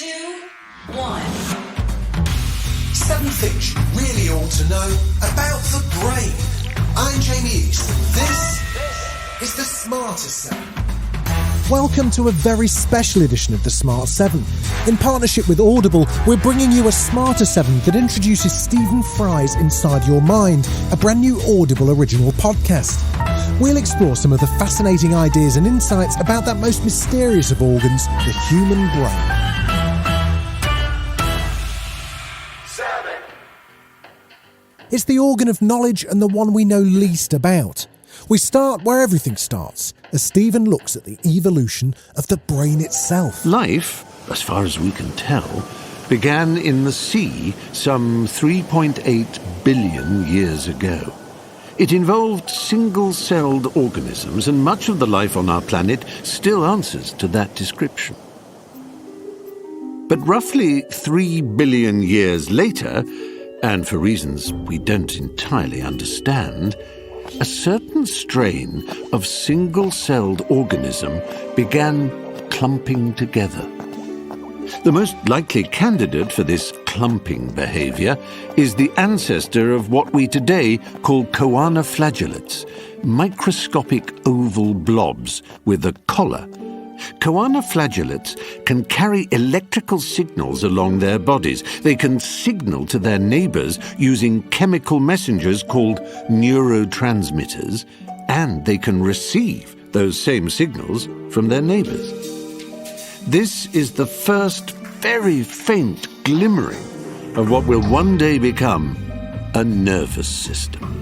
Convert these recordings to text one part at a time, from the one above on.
2, 1. 7 things you really ought to know about the brain. I'm Jamie East. This is the Smarter 7. Welcome to a very special edition of the Smart 7. In partnership with Audible, we're bringing you a Smarter 7 that introduces Stephen Fry's Inside Your Mind, a brand new Audible Original Podcast. We'll explore some of the fascinating ideas and insights about that most mysterious of organs, the human brain. 7. It's the organ of knowledge and the one we know least about. We start where everything starts, as Stephen looks at the evolution of the brain itself. Life, as far as we can tell, began in the sea some 3.8 billion years ago. It involved single-celled organisms, and much of the life on our planet still answers to that description. But roughly 3 billion years later, and for reasons we don't entirely understand, a certain strain of single-celled organism began clumping together. The most likely candidate for this clumping behavior is the ancestor of what we today call choana flagellates, microscopic oval blobs with a collar. Choana flagellates can carry electrical signals along their bodies. They can signal to their neighbors using chemical messengers called neurotransmitters, and they can receive those same signals from their neighbors. This is the first very faint glimmering of what will one day become a nervous system.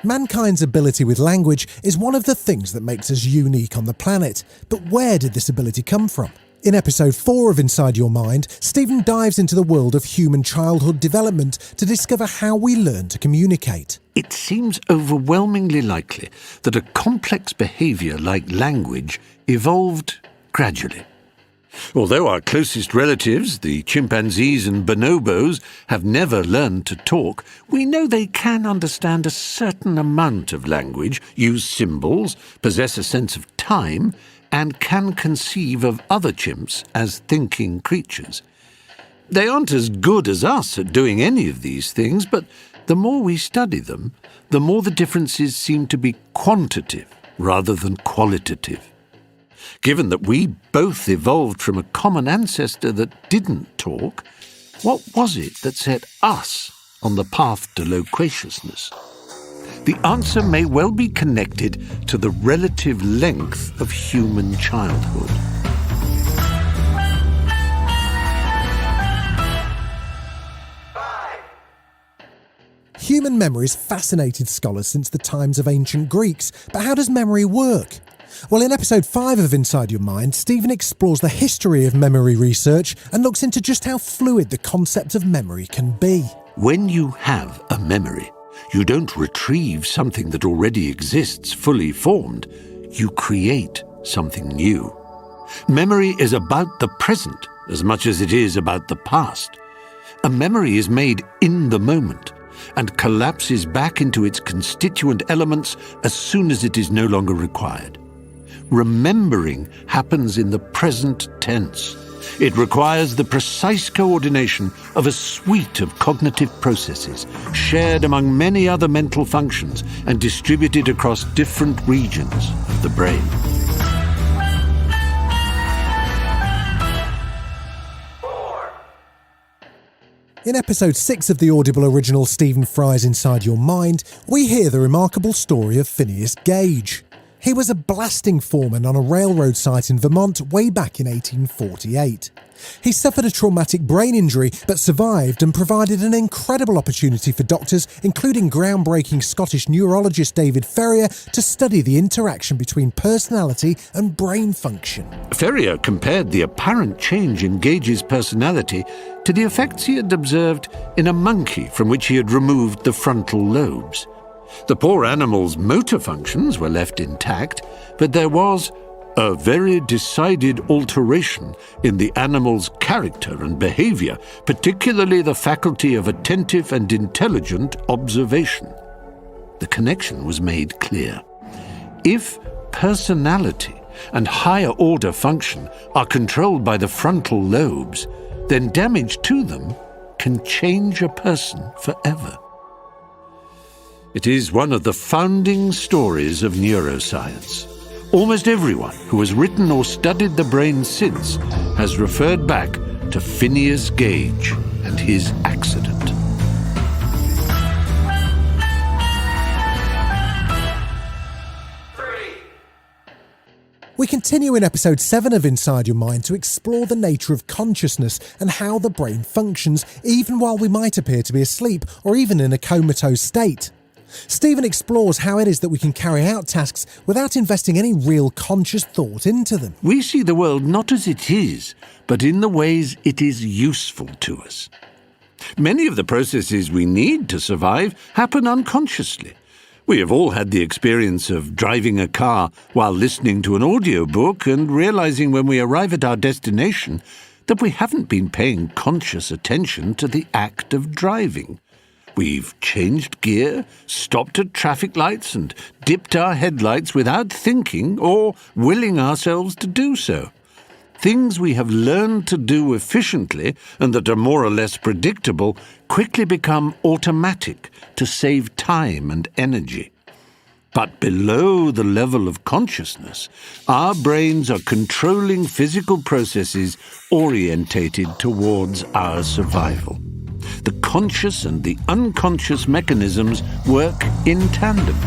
Mankind's ability with language is one of the things that makes us unique on the planet. But where did this ability come from? In episode 4 of Inside Your Mind, Stephen dives into the world of human childhood development to discover how we learn to communicate. It seems overwhelmingly likely that a complex behavior like language evolved gradually. Although our closest relatives, the chimpanzees and bonobos, have never learned to talk, we know they can understand a certain amount of language, use symbols, possess a sense of time, and can conceive of other chimps as thinking creatures. They aren't as good as us at doing any of these things, but the more we study them, the more the differences seem to be quantitative rather than qualitative. Given that we both evolved from a common ancestor that didn't talk, what was it that set us on the path to loquaciousness? The answer may well be connected to the relative length of human childhood. Human memory's fascinated scholars since the times of ancient Greeks, but how does memory work? Well, in episode 5 of Inside Your Mind, Stephen explores the history of memory research and looks into just how fluid the concept of memory can be. When you have a memory, you don't retrieve something that already exists fully formed. You create something new. Memory is about the present as much as it is about the past. A memory is made in the moment and collapses back into its constituent elements as soon as it is no longer required. Remembering happens in the present tense. It requires the precise coordination of a suite of cognitive processes, shared among many other mental functions and distributed across different regions of the brain. In episode 6 of the Audible Original Stephen Fry's Inside Your Mind, we hear the remarkable story of Phineas Gage. He was a blasting foreman on a railroad site in Vermont way back in 1848. He suffered a traumatic brain injury but survived and provided an incredible opportunity for doctors, including groundbreaking Scottish neurologist David Ferrier, to study the interaction between personality and brain function. Ferrier compared the apparent change in Gage's personality to the effects he had observed in a monkey from which he had removed the frontal lobes. The poor animal's motor functions were left intact, but there was a very decided alteration in the animal's character and behavior, particularly the faculty of attentive and intelligent observation. the connection was made clear. If personality and higher order function are controlled by the frontal lobes, then damage to them can change a person forever. It is one of the founding stories of neuroscience. Almost everyone who has written or studied the brain since has referred back to Phineas Gage and his accident. We continue in episode 7 of Inside Your Mind to explore the nature of consciousness and how the brain functions, even while we might appear to be asleep or even in a comatose state. Stephen explores how it is that we can carry out tasks without investing any real conscious thought into them. We see the world not as it is, but in the ways it is useful to us. Many of the processes we need to survive happen unconsciously. We have all had the experience of driving a car while listening to an audiobook and realizing when we arrive at our destination that we haven't been paying conscious attention to the act of driving. We've changed gear, stopped at traffic lights and dipped our headlights without thinking or willing ourselves to do so. Things we have learned to do efficiently and that are more or less predictable quickly become automatic to save time and energy. But below the level of consciousness, our brains are controlling physical processes orientated towards our survival. The conscious and the unconscious mechanisms work in tandem.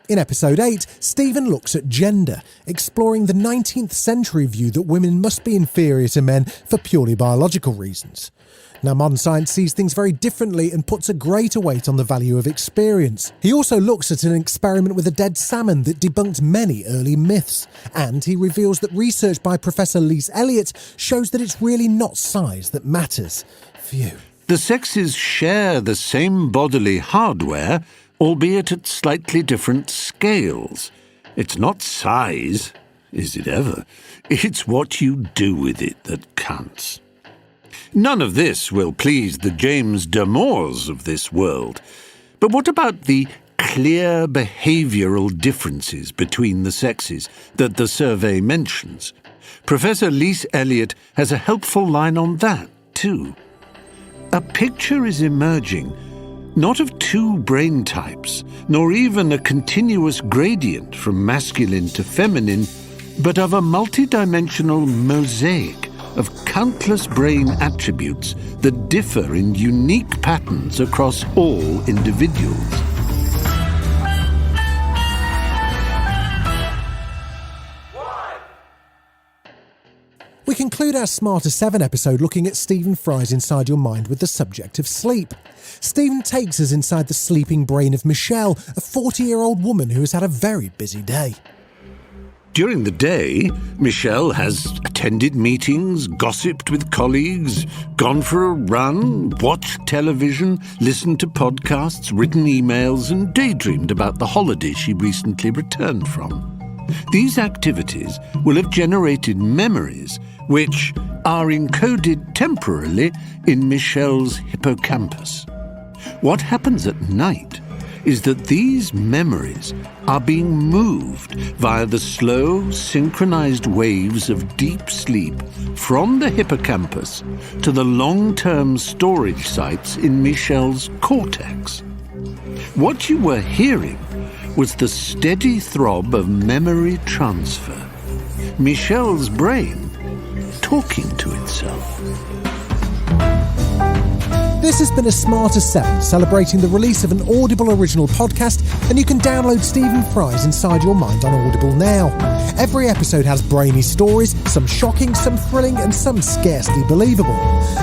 In episode 8, Stephen looks at gender, exploring the 19th century view that women must be inferior to men for purely biological reasons. Now, modern science sees things very differently and puts a greater weight on the value of experience. He also looks at an experiment with a dead salmon that debunked many early myths. And he reveals that research by Professor Lise Elliott shows that it's really not size that matters. Phew. The sexes share the same bodily hardware, albeit at slightly different scales. It's not size, is it ever? It's what you do with it that counts. None of this will please the James Damores of this world. But what about the clear behavioural differences between the sexes that the survey mentions? Professor Lise Elliott has a helpful line on that, too. A picture is emerging, not of two brain types, nor even a continuous gradient from masculine to feminine, but of a multidimensional mosaic of countless brain attributes that differ in unique patterns across all individuals. We conclude our Smarter 7 episode looking at Stephen Fry's Inside Your Mind with the subject of sleep. Stephen takes us inside the sleeping brain of Michelle, a 40-year-old woman who has had a very busy day. During the day, Michelle has attended meetings, gossiped with colleagues, gone for a run, watched television, listened to podcasts, written emails, and daydreamed about the holiday she recently returned from. These activities will have generated memories which are encoded temporarily in Michelle's hippocampus. What happens at night is that these memories are being moved via the slow, synchronized waves of deep sleep from the hippocampus to the long-term storage sites in Michelle's cortex. What you were hearing was the steady throb of memory transfer. Michelle's brain talking to itself. This has been a Smarter 7, celebrating the release of an Audible Original Podcast, and you can download Stephen Fry's Inside Your Mind on Audible now. Every episode has brainy stories, some shocking, some thrilling, and some scarcely believable.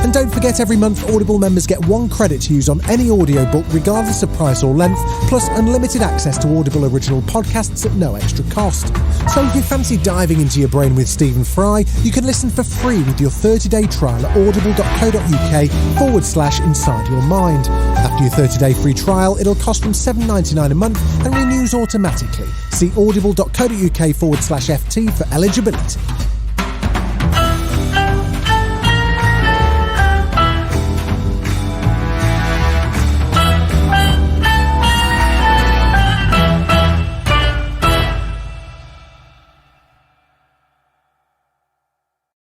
And don't forget, every month Audible members get 1 credit to use on any audiobook, regardless of price or length, plus unlimited access to Audible Original Podcasts at no extra cost. So if you fancy diving into your brain with Stephen Fry, you can listen for free with your 30-day trial at audible.co.uk/Inside Your Mind. After your 30-day free trial, it'll cost from $7.99 a month and renews automatically. See audible.co.uk/FT for eligibility.